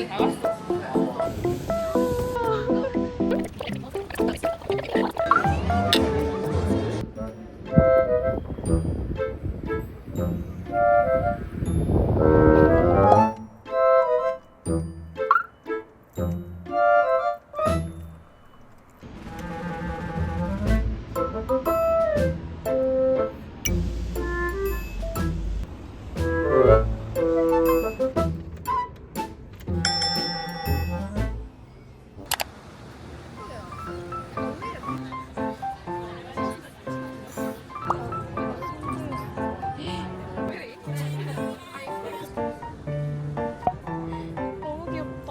돈이 다 갔어. 너무 귀엽다.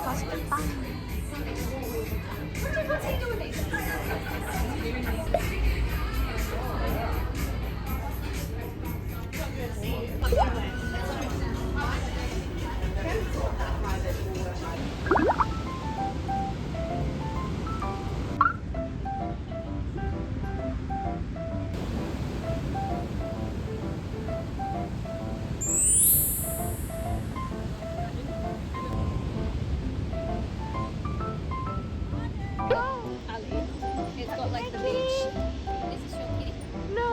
맛있겠다. It's got like the beach. Is this your kitty? No.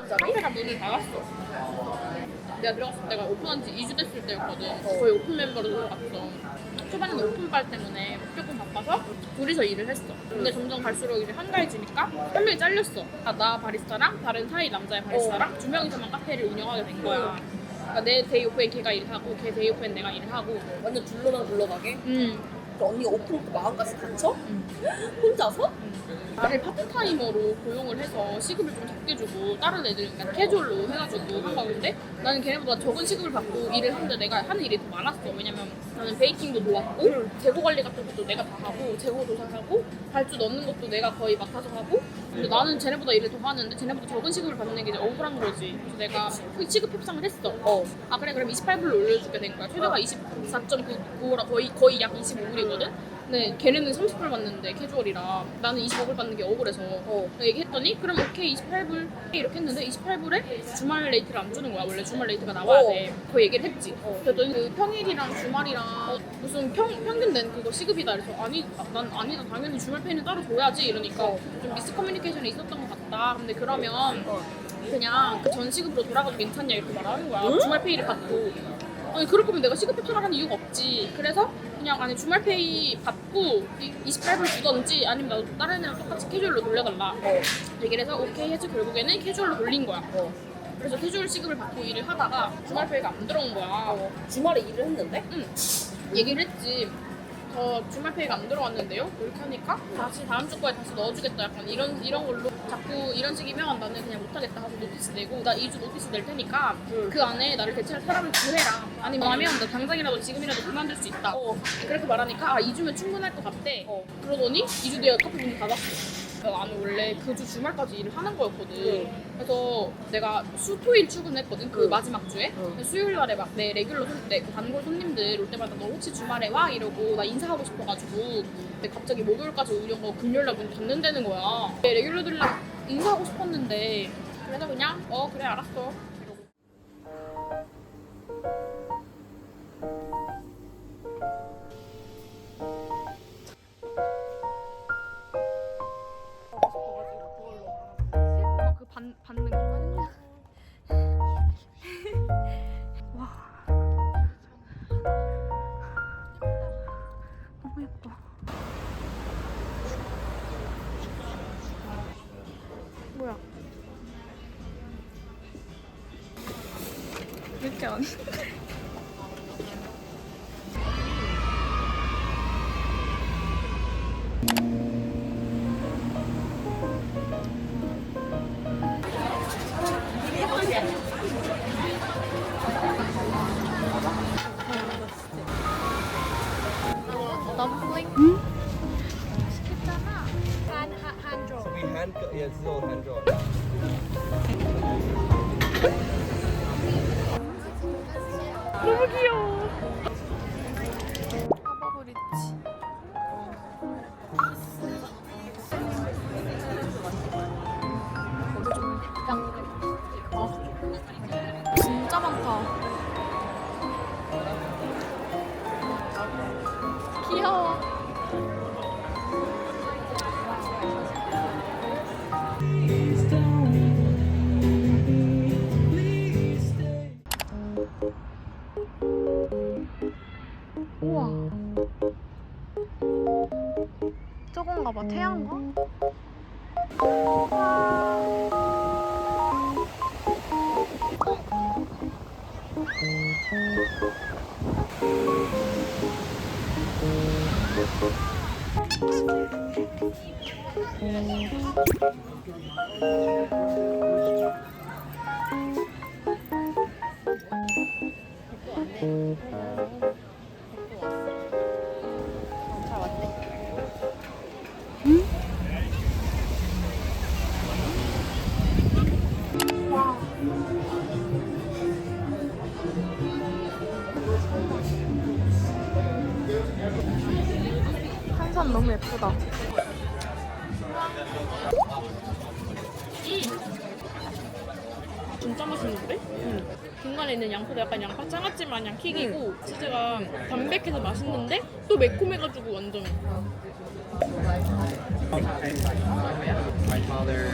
진짜 회사 돈이 다 갔어. 내가 들어갔을 때가 오픈한 지 2주 됐을 때였거든. 거의 오픈 멤버로 들어갔어. 초반에는 오픈빨 때문에 조금 바빠서 둘이서 일을 했어. 근데 점점 갈수록 이제 한가해지니까 한 명이 잘렸어. 나 바리스타랑 다른 사이 남자의 바리스타랑 두 명이서만 카페를 운영하게 된 거야. 그러니까 내 데이 오프에 걔가 일하고 걔 데이 오프엔 내가 일하고. 완전 둘러만 굴러가게? 그 언니가 오픈부터 마감까지 단쳐? 혼자서? 나를 파트타이머로 고용을 해서 시급을 좀 적게 주고 다른 애들은 그냥 캐주얼로 해가지고 한 건데 나는 걔네보다 적은 시급을 받고 일을 하는데 내가 하는 일이 더 많았어. 왜냐면 나는 베이킹도 도왔고 재고 관리 같은 것도 내가 다 하고 재고 조사하고 발주 넣는 것도 내가 거의 맡아서 하고. 근데 나는 쟤네보다 일을 더 하는데 쟤네보다 적은 시급을 받는 게 이제 억울한 거지. 그래서 내가 그 시급 협상을 했어. 아 그래 그럼 28불로 올려주게 된 거야. 최저가 24.99라 거의 약 25불이거든. 근데 걔네는 30불 받는데 캐주얼이라 나는 25불 받는 게 억울해서 얘기했더니 그럼 오케이 28불 이렇게 했는데 28불에 주말 레이트를 안 주는 거야. 원래 주말 레이트가 나와야 돼. 그 얘기를 했지. 그랬더니 그 평일이랑 주말이랑 무슨 평균 낸 그거 시급이다. 그래서 아니 난 아니다 당연히 주말 페이는 따로 줘야지 이러니까 좀 미스커뮤니케이션이 있었던 것 같다. 근데 그러면 그냥 그 전 시급으로 돌아가도 괜찮냐 이렇게 말하는 거야. 주말 페이를 받고. 아니 그럴 거면 내가 시급 캡처를 이유가 없지. 그래서 그냥 아니 주말 페이 받고 28불 주던지 아니면 나도 다른 애랑 똑같이 캐주얼로 돌려달라 얘기를 해서 오케이 해서 결국에는 캐주얼로 돌린 거야. 그래서 캐주얼 시급을 받고 일을 하다가 주말 페이가 안 들어온 거야. 주말에 일을 했는데? 응. 얘기를 했지. 저 주말 페이가 안 들어왔는데요? 이렇게 하니까 다시 다음 주 거에 다시 넣어주겠다. 약간 이런 걸로 자꾸 이런 식이면 나는 그냥 못하겠다 하고 노티스 내고 나 2주 노티스 낼 테니까 그 안에 나를 대체할 사람을 구해라. 아니면 나 당장이라도 지금이라도 그만둘 수 있다. 그렇게 말하니까 2주면 충분할 것 같대. 그러더니 2주 뒤에 커피 문이 닫았어. 나는 원래 그 주 주말까지 일을 하는 거였거든. 그래서 내가 토일 출근했거든. 그 마지막 주에. 수요일 날에 막 내 레귤러 그 단골 손님들 올 때마다 너 혹시 주말에 와? 이러고 나 인사하고 싶어가지고 근데 갑자기 목요일까지 오려고 금요일 날 문 닫는다는 거야. 내 레귤러들이랑 인사하고 싶었는데 그래서 그냥 그래 알았어 이러고. 받는 거. 와. 너무 예뻐. 뭐야? 이렇게 안. 덤플링? Hand drawn. So we yeah, this is all hand drawn. 너무 귀여워. 하버브리치. 진짜 많다. 귀여워. 우와. 저건가 봐. 태양광? 한산 너무 예쁘다. 진짜 맛있는데? 중간에 있는 양파도 약간 양파 장아찌 마냥 킥이고 치즈가 담백해서 맛있는데 또 매콤해가지고 완전 My father.